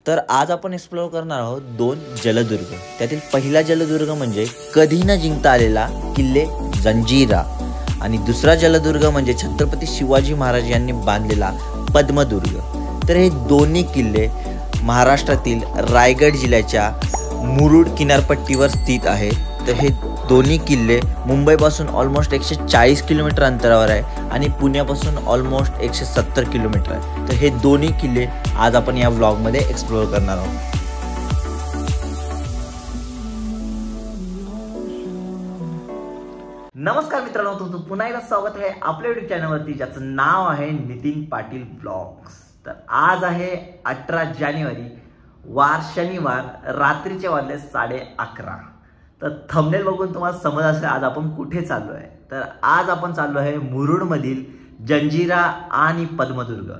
तर आज आपण एक्सप्लोर करणार आहोत 2 जलदुर्ग। त्यातील पहिला जलदुर्ग म्हणजे कधी न जिंकता आलेला किल्ले जंजिरा आणि दुसरा जलदुर्ग म्हणजे छत्रपती शिवाजी महाराज यांनी बांधलेला पद्मदुर्ग। तर हे दोन्ही किल्ले महाराष्ट्रातील रायगड जिल्ह्याच्या मुरुड किनारपट्टीवर स्थित आहेत। तर हे दोन्ही किल्ले मुंबईपासून ऑलमोस्ट 140 किलोमीटर अंतरावर आहे आणि पुण्यापासून ऑलमोस्ट 170 किलोमीटर आहे। तर हे दोन्ही किल्ले आज आपण या व्लॉगमध्ये एक्सप्लोर करणार आहोत। नमस्कार मित्रांनो, तुमचं पुन्हा एकदा स्वागत आहे आपल्या YouTube चॅनलवरती ज्याचं नाव आहे नितीन पाटील ब्लॉग्स। तर आज आहे 18 जानेवारी, वार शनिवार, रात्रीचे वाजले 11:30। तर थंबनेल बघून तुम्हाला समज असेल आज आपण कुठे चाललो आहे। तर आज आपण चाललो आहे मुरुडमधील जंजिरा आणि पद्मदुर्ग।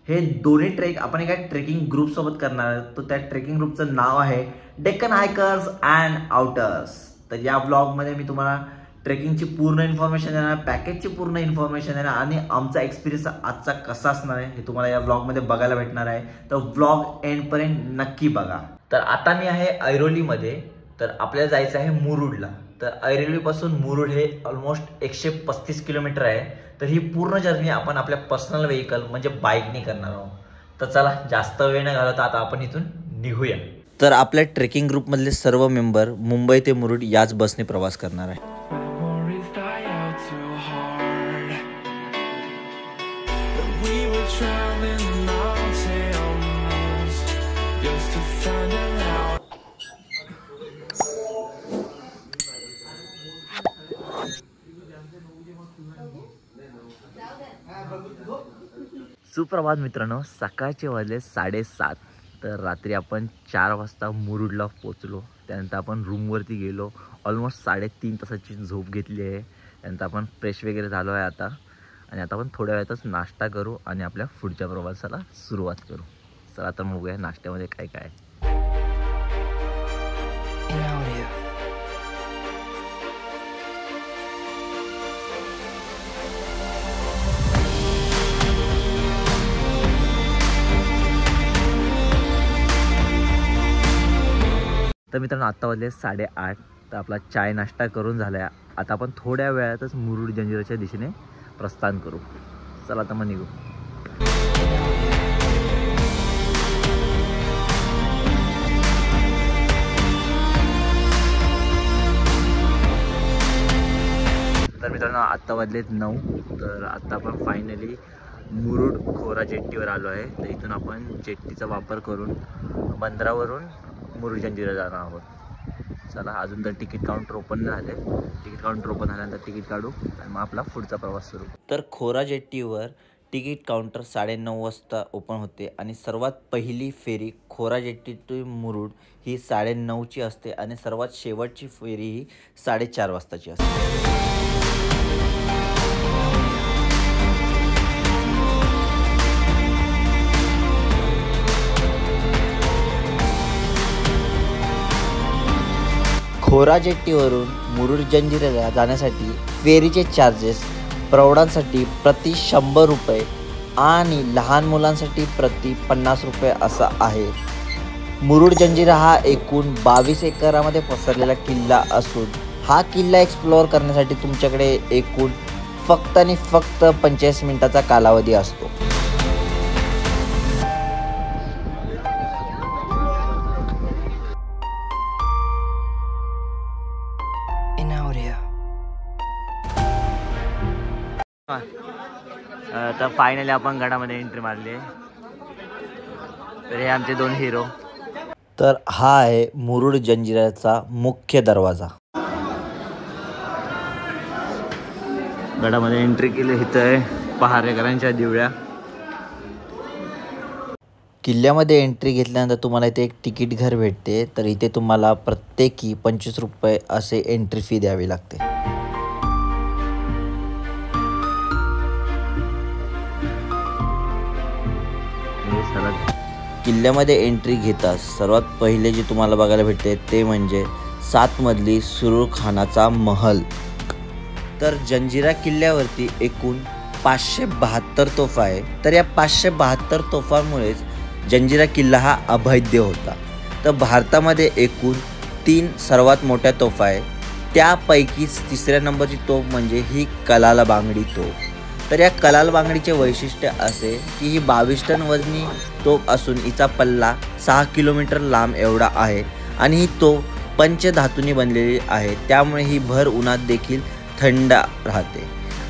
हे दोन्ही ट्रेक आपण एका ट्रेकिंग ग्रुप सोबत करणार आहोत। तो त्या ट्रेकिंग ग्रुपचं नाव आहे डेक्कन हायकर्स अँड आउटर्स। तर या व्लॉगमध्ये मी तुम्हाला ट्रेकिंगची पूर्ण इन्फॉर्मेशन देणार, पॅकेजची पूर्ण इन्फॉर्मेशन देणार आणि आमचा एक्सपिरियन्स आजचा कसा असणार आहे हे तुम्हाला या व्लॉगमध्ये बघायला भेटणार आहे। तर व्लॉग एंडपर्यंत नक्की बघा। तर आता मी आहे ऐरोलीमध्ये, तर आपल्याला जायचं आहे मुरुडला। तर ऐरोलीपासून मुरुड हे ऑलमोस्ट 135 किलोमीटर आहे। तर ही पूर्ण जर्नी आपण आपल्या पर्सनल व्हेकल म्हणजे बाईकने करणार आहोत। तर चला जास्त वेळ न घालवता आता आपण इथून निघूया। तर आपल्या ट्रेकिंग ग्रुपमधले सर्व मेंबर मुंबई ते मुरुड याच बसने प्रवास करणार आहे। सुप्रभात मित्रांनो, सकाळचे वाजले 7:30। तर रात्री आपण 4 वाजता मुरुडला पोचलो। त्यानंतर आपण रूमवरती गेलो, ऑलमोस्ट 3.5 तासाची झोप घेतली आहे। त्यानंतर आपण फ्रेश वगैरे झालो आहे आता, आणि आता आपण थोड्या वेळातच नाश्ता करू आणि आपल्या पुढच्या प्रवासाला सुरुवात करू। चला आता बघूया नाश्त्यामध्ये काय काय आहे। तर मित्रांनो आता वाजले 8:30। तर आपला चाय नाश्ता करून झाला आहे। आता आपण थोड्या वेळातच मुरुड जंजिराच्या दिशेने प्रस्थान करू। चला आता मग निघू। तर मित्रांनो आता वाजलेत 9। तर आता आपण फायनली मुरुड खोरा जेट्टीवर आलो आहे। तर इथून आपण जेट्टीचा वापर करून बंदरावरून मुरुड जंजिरा जाणार आहोत। चला अजून तर तिकीट काउंटर ओपन झाले, तिकीट काउंटर ओपन झाल्यानंतर तिकीट काढू आणि मग आपला पुढचा प्रवास सुरू। तर खोरा जेट्टीवर तिकीट काउंटर 9:30 वाजता ओपन होते आणि सर्वात पहिली फेरी खोरा जेट्टी टू मुरुड ही 9:30ची असते आणि सर्वात शेवटची फेरी ही 4:30 वाजताची असते। खोरा जेट्टीवरून मुरुड जंजिराला जाण्यासाठी फेरीचे चार्जेस प्रौढांसाठी प्रति 100 रुपये आणि लहान मुलांसाठी प्रति 50 रुपये असा आहे। मुरुड जंजिरा हा एकूण 22 एकरामध्ये पसरलेला किल्ला असून हा किल्ला एक्सप्लोअर करण्यासाठी तुमच्याकडे एकूण फक्त आणि फक्त 45 मिनिटाचा कालावधी असतो। तर फायनली आपण गडामध्ये एंट्री मारली। तर हे आमचे 2 हिरो। तर हा आहे मुरुड जंजिराचा मुख्य दरवाजा। गडामध्ये एंट्री केली। इथं आहे पहारेकरांच्या दिवळ्या। किल्ल्यामध्ये एंट्री घेतल्यानंतर तुम्हाला इथे एक तिकीट घर भेटते। तर इथे तुम्हाला प्रत्येकी 25 रुपये असे एंट्री फी द्यावी लागते। किल्ल्यामध्ये एंट्री घेताच सर्वात पहिले जे तुम्हाला बघायला भेटते ते म्हणजे 7 मजली सुरूरखानाचा महल। तर जंजिरा किल्ल्यावरती एकूण 572 तोफा आहे। तर या 572 तोफांमुळेच जंजिरा किल्ला हा अभेद्य होता. तर भारतामध्ये एकूण 3 सर्वात मोठ्या तोफा आहेत. त्यापैकीच 3ऱ्या नंबरची तोफ म्हणजे ही कलाल बांगडी तोफ. तर या कलाल बांगडीचे वैशिष्ट्य असे की ही 22 टन वजनी तोफ असून हिचा पल्ला 6 किलोमीटर लांब एवढा आहे आणि ही तोफ पंचधातूंनी बनलेली आहे. त्यामुळे ही भर उन्हात देखील थंड राहते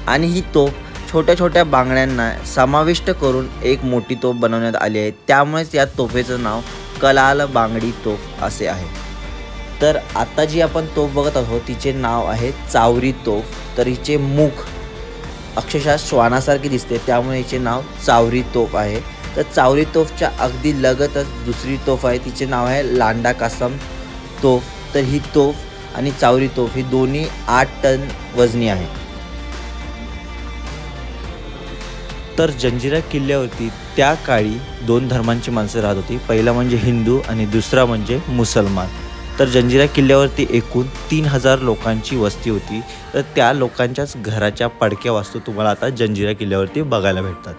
आणि ही तोफ छोट्या छोट्या बांगड्यांना समाविष्ट करून एक मोठी तोफ बनवण्यात आली आहे. त्यामुळेच या तोफेचं नाव कलाल बांगडी तोफ असे आहे. तर आता जी आपण तोफ बघत आहोत तिचे नाव आहे चावरी तोफ. तर हिचे मुख अक्षरशः श्वानासारखे दिसते, त्यामुळे हिचे नाव चावरी तोफ आहे. तर चावरी तोफच्या अगदी लगतच दुसरी तोफ आहे, तिचे नाव आहे लांडा कासम तोफ. तर ही तोफ आणि चावरी तोफ ही दोन्ही 8 टन वजनी आहे. तर जंजिरा किल्ल्यावरती त्या काळी 2 धर्मांची माणसं राहत होती. पहिला म्हणजे हिंदू आणि दुसरा म्हणजे मुसलमान. तर जंजिरा किल्ल्यावरती एकूण 3000 लोकांची वस्ती होती. तर त्या लोकांच्याच घराच्या पडक्या वास्तू तुम्हाला आता जंजिरा किल्ल्यावरती बघायला भेटतात.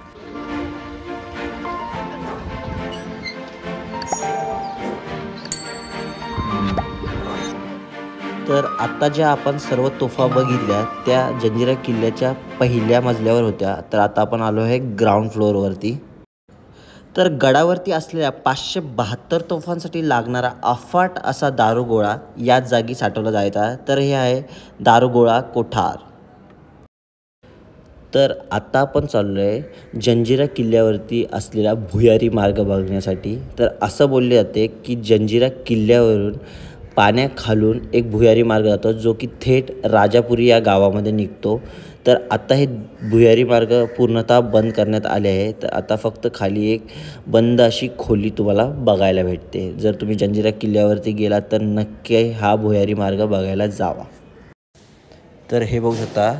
तर आता ज्या आपण सर्व तोफा बघितल्या त्या जंजिरा किल्ल्याच्या पहिल्या मजल्यावर होत्या. तर आता आपण आलो आहे ग्राउंड फ्लोअरवरती. तर गडावरती असलेल्या 572 तोफांसाठी लागणारा अफाट असा दारुगोळा याच जागी साठवला जायचा. तर हे आहे दारुगोळा कोठार. तर आता आपण चाललो आहे जंजिरा किल्ल्यावरती असलेला भुयारी मार्ग बघण्यासाठी. तर असं बोलले जाते की जंजिरा किल्ल्यावरून पाण्याखालून एक भुयारी मार्ग जातो जो की थेट राजापुरी या गावामध्ये निघतो. तर आता हे भुयारी मार्ग पूर्णतः बंद करण्यात आले आहे. तर आता फक्त खाली एक बंद अशी खोली तुम्हाला बघायला भेटते. जर तुम्ही जंजिरा किल्ल्यावरती गेलात तर नक्की हा भुयारी मार्ग बघायला जावा. तर हे बघू शकता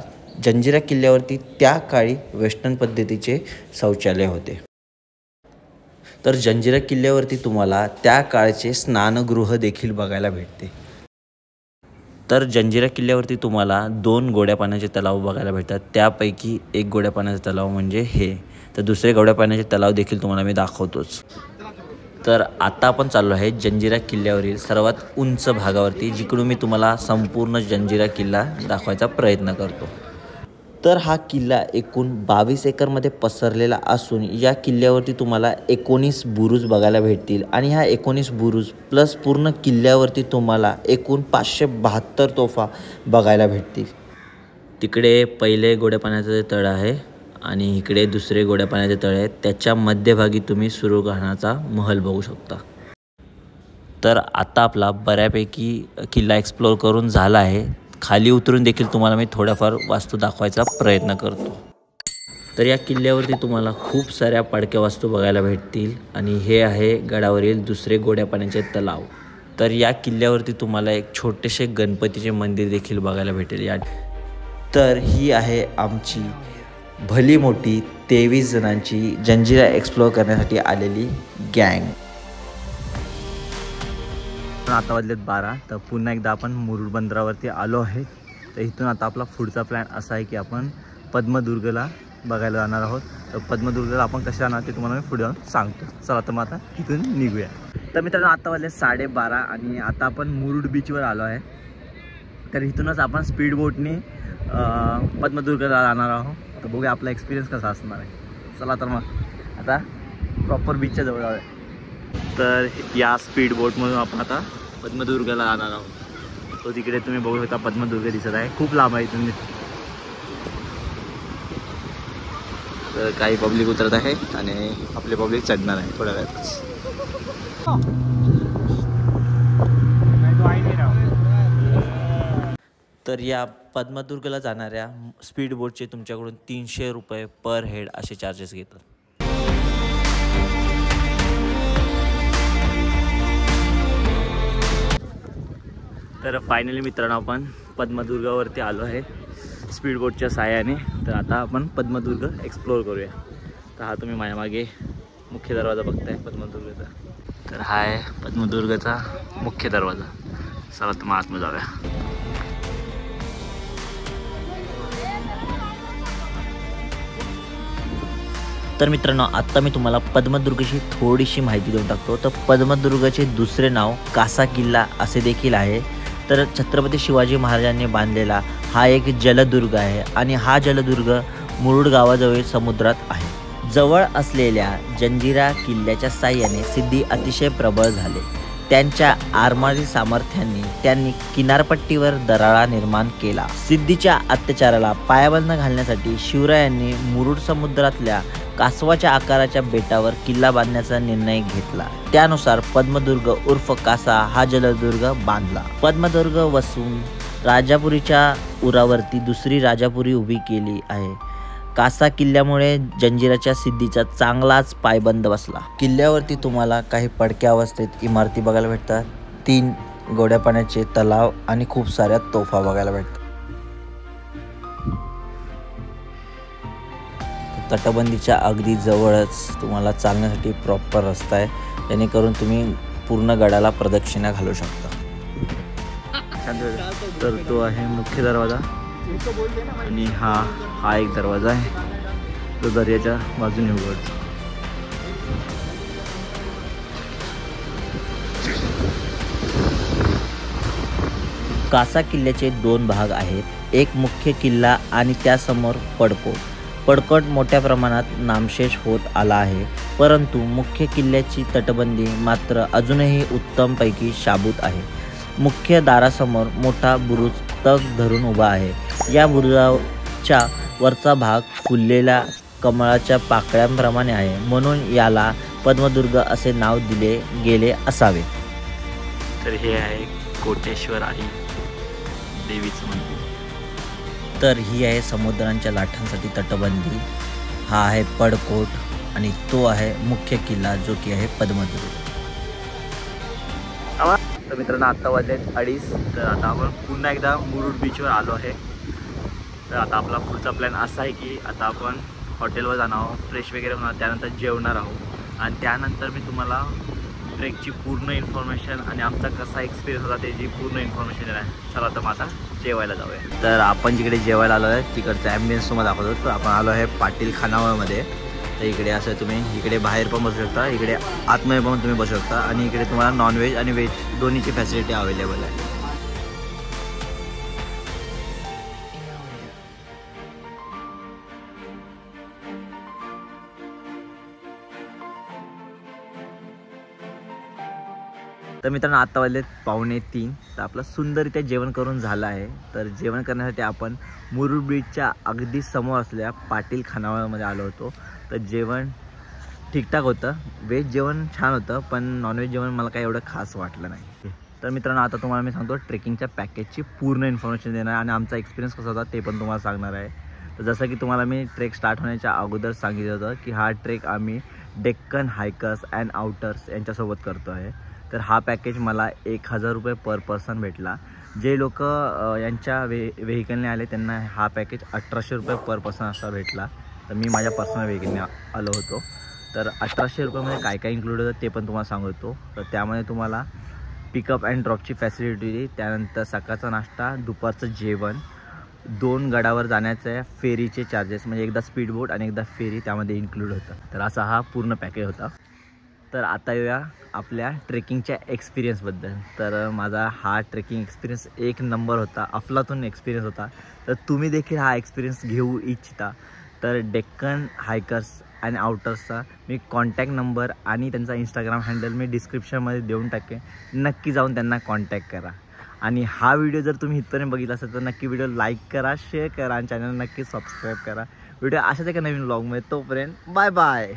जंजिरा किल्ल्यावरती त्या काळी वेस्टर्न पद्धतीचे शौचालय होते. तर जंजिरा किल्ल्यावरती तुम्हाला त्या काळचे स्नानगृह देखील बघायला भेटते. तर जंजिरा किल्ल्यावरती तुम्हाला 2 गोड्या पाण्याचे तलाव बघायला भेटतात. त्यापैकी एक गोड्या पाण्याचा तलाव म्हणजे हे. तर दुसरे गोड्या पाण्याचे तलाव देखील तुम्हाला मी दाखवतोच. तर आता आपण चाललो आहे जंजिरा किल्ल्यावरील सर्वात उंच भागावरती, जिकडून मी तुम्हाला संपूर्ण जंजिरा किल्ला दाखवायचा प्रयत्न करतो. तर हा किल्ला एकूण 22 एकरमध्ये पसरलेला असून या किल्ल्यावरती तुम्हाला 19 बुरुज बघायला भेटतील आणि ह्या 19 बुरुज प्लस पूर्ण किल्ल्यावरती तुम्हाला एकूण 572 तोफा बघायला भेटतील. तिकडे पहिले गोड्या पाण्याचं तळ आहे आणि इकडे दुसरे गोड्या पाण्याचे तळ आहे. त्याच्या मध्यभागी तुम्ही सुरुगाणाचा महल बघू शकता. तर आता आपला बऱ्यापैकी किल्ला एक्सप्लोअर करून झाला आहे. खाली उतरून देखील तुम्हाला मी थोड्याफार वास्तू दाखवायचा प्रयत्न करतो. तर या किल्ल्यावरती तुम्हाला खूप साऱ्या पडक्या वास्तू बघायला भेटतील आणि हे आहे गडावरील दुसरे गोड्या पाण्याचे तलाव. तर या किल्ल्यावरती तुम्हाला एक छोटेसे गणपतीचे मंदिर देखील बघायला भेटेल. तर ही आहे आमची भली मोठी 23 जणांची जंजिरा एक्सप्लोअर करण्यासाठी आलेली गँग. आता वाजलेत 12. तर पुन्हा एकदा आपण मुरुड बंदरावरती आलो आहे. तर इथून आता आपला पुढचा प्लॅन असा आहे की आपण पद्मदुर्गला बघायला जाणार आहोत. तर पद्मदुर्गला आपण कसे जाणार ते तुम्हाला मी पुढे जाऊन सांगतो. चला तर मग आता इथून निघूया. तर मित्रांनो आता वाजले 12:30 आणि आता आपण मुरुड बीचवर आलो आहे. तर इथूनच आपण स्पीड बोटने पद्मदुर्गला जाणार आहोत. तर बघूया आपला एक्सपिरियन्स कसा असणार आहे. चला तर मग आता प्रॉपर बीचच्या जवळ जाऊया. तर या स्पीड बोटमधून आपण आता पद्मदुर्गला जाणार आहोत. तो तिकडे तुम्ही बघू शकता पद्मदुर्ग दिसत आहे. खूप लांब आहे इथून. तर काही पब्लिक उतरत आहे आणि आपले पब्लिक चढणार आहे थोड्या वेळातच. तर या पद्मदुर्गला जाणाऱ्या स्पीड बोटचे तुमच्याकडून 300 रुपये पर हेड असे चार्जेस घेतात. तर फायनली मित्रांनो आपण पद्मदुर्गावरती आलो आहे स्पीड बोटच्या साहाय्याने. तर आता आपण पद्मदुर्ग एक्सप्लोअर करूया. तर हा तुम्ही माझ्या मागे मुख्य दरवाजा बघताय पद्मदुर्गचा. तर हा आहे पद्मदुर्गचा मुख्य दरवाजा. चला तर मग आतमध्ये जाऊया. तर मित्रांनो, आता मी तुम्हाला पद्मदुर्गची थोडीशी माहिती देऊन टाकतो. तर पद्मदुर्गचे दुसरे नाव कासा किल्ला असे देखील आहे. तर छत्रपती शिवाजी महाराजांनी बांधलेला हा एक जलदुर्ग आहे आणि हा जलदुर्ग मुरुड गावाजवळ समुद्रात आहे. जवळ असलेल्या जंजिरा किल्ल्याच्या साह्याने सिद्धी अतिशय प्रबळ झाले. त्यांच्या आरमारी सामर्थ्यांनी त्यांनी किनारपट्टीवर दरारा निर्माण केला. सिद्धीच्या अत्याचाराला पायबंद घालण्यासाठी शिवरायांनी मुरुड समुद्रातल्या कासवाच्या आकाराच्या बेटावर किल्ला बांधण्याचा निर्णय घेतला. त्यानुसार पद्मदुर्ग उर्फ कासा हा जलदुर्ग बांधला. पद्मदुर्ग वसून राजापुरीच्या उरावरती दुसरी राजापुरी उभी केली आहे. कासा किल्ल्यामुळे जंजिराच्या सिद्धीचा चांगलाच पायबंद बसला. किल्ल्यावरती तुम्हाला काही पडक्या अवस्थेत इमारती बघायला भेटतात. 3 गोड्या पाण्याचे तलाव आणि खूप साऱ्या तोफा बघायला भेटतात. तटबंदीच्या अगदी जवळच तुम्हाला चालण्यासाठी प्रॉपर रस्ता आहे, जेणेकरून तुम्ही पूर्ण गडाला प्रदक्षिणा घालू शकता. तर तो आहे मुख्य दरवाजा आणि हा एक दरवाजा आहे, तो दर्याच्या बाजूने उघडतो. कासा किल्ल्याचे 2 भाग आहेत. एक मुख्य किल्ला आणि त्यासमोर पडकोट मोठ्या प्रमाणात नामशेष होत आला आहे, परंतु मुख्य किल्ल्याची तटबंदी मात्र अजूनही उत्तमपैकी शाबूत आहे. मुख्य दारासमोर मोठा बुरुज तग धरून उभा आहे. या बुरुजाच्या वरचा भाग फुललेल्या कमळाच्या पाकळ्यांप्रमाणे आहे, म्हणून याला पद्मदुर्ग असे नाव दिले गेले असावे. तर हे आहे कोटेश्वर आणि देवीचं मंदिर. तर ही आहे समुद्रांच्या लाटांसाठी तटबंदी. हा आहे पडकोट आणि तो आहे मुख्य किल्ला, जो की आहे पद्मदुर्ग. तर मित्रांनो, आता वाजलेत 2:30. तर आता आपण पुन्हा एकदा मुरुड बीचवर आलो आहे. तर आता आपला पुढचा प्लॅन असा आहे की आता आपण हॉटेलवर जाणार आहोत, फ्रेश वगैरे होणार, त्यानंतर जेवणार आहोत आणि त्यानंतर मी तुम्हाला ट्रेकची पूर्ण इन्फॉर्मेशन आणि आमचा कसा एक्सपिरियन्स होता त्याची पूर्ण इन्फॉर्मेशन देणार आहे. चला तर मग आता जेवायला जाऊया. तर आपण जिकडे जेवायला आलो आहे तिकडचा ॲम्बियन्स तुम्हाला दाखवतो. तर आपण आलो आहे पाटील खानावळमध्ये. तर इकडे असं तुम्ही इकडे बाहेर पण बसू शकता, इकडे आतमध्ये पण तुम्ही बसू शकता आणि इकडे तुम्हाला नॉनव्हेज आणि व्हेज दोन्हीची फॅसिलिटी अवेलेबल आहे. तर मित्रांनो, आता वाजलेत 2:45. तर आपलं सुंदररित्या जेवण करून झालं आहे. तर जेवण करण्यासाठी आपण मुरुड बीचच्या अगदी समोर असलेल्या पाटील खानावळमध्ये आलो होतो. तर जेवण ठीकठाक होतं. व्हेज जेवण छान होतं, पण नॉनव्हेज जेवण मला काही एवढं खास वाटलं नाही. तर मित्रांनो, आता तुम्हाला मी सांगतो ट्रेकिंगच्या पॅकेजची पूर्ण इन्फॉर्मेशन देणार आणि आमचा एक्सपिरियन्स कसा होता ते पण तुम्हाला सांगणार आहे. तर जसं की तुम्हाला मी ट्रेक स्टार्ट होण्याच्या अगोदर सांगितलं होतं की हा ट्रेक आम्ही डेक्कन हायकर्स अँड आउटर्स यांच्यासोबत करतो आहे. तर हा पॅकेज मला 1000 रुपये पर पर्सन भेटला. जे लोक यांच्या व्हेकलने आले त्यांना हा पॅकेज 1800 रुपये पर पर्सन असा भेटला. तर मी माझ्या पर्सनल व्हेकलने आलो होतो. तर 1800 रुपयामध्ये काय काय इन्क्लूड होतं ते पण तुम्हाला सांगतो. तर त्यामध्ये तुम्हाला पिकअप अँड ड्रॉपची फॅसिलिटी, त्यानंतर सकाळचा नाश्ता, दुपारचं जेवण, 2 गडावर जाण्याचे फेरीचे चार्जेस, म्हणजे एकदा स्पीडबोट आणि एकदा फेरी त्यामध्ये इन्क्लूड होतं. तर असा हा पूर्ण पॅकेज होता. तर आता येऊया आपल्या ट्रेकिंगच्या एक्सपिरियन्सबद्दल. तर माझा हा ट्रेकिंग एक्सपिरियन्स एक नंबर होता, अफलातून एक्सपिरियन्स होता. तर तुम्ही देखील हा एक्सपिरियन्स घेऊ इच्छिता तर डेक्कन हायकर्स अँड आउटर्सचा मी कॉन्टॅक्ट नंबर आणि त्यांचा इंस्टाग्राम हँडल मी डिस्क्रिप्शनमध्ये देऊन टाकेन. नक्की जाऊन त्यांना कॉन्टॅक्ट करा. आणि हा व्हिडिओ जर तुम्ही इथपर्यंत बघितला असेल तर नक्की व्हिडिओ लाईक करा, शेअर करा आणि चॅनल नक्की सबस्क्राईब करा. व्हिडिओ अशाच एका नवीन व्लॉगमध्ये. तोपर्यंत बाय बाय.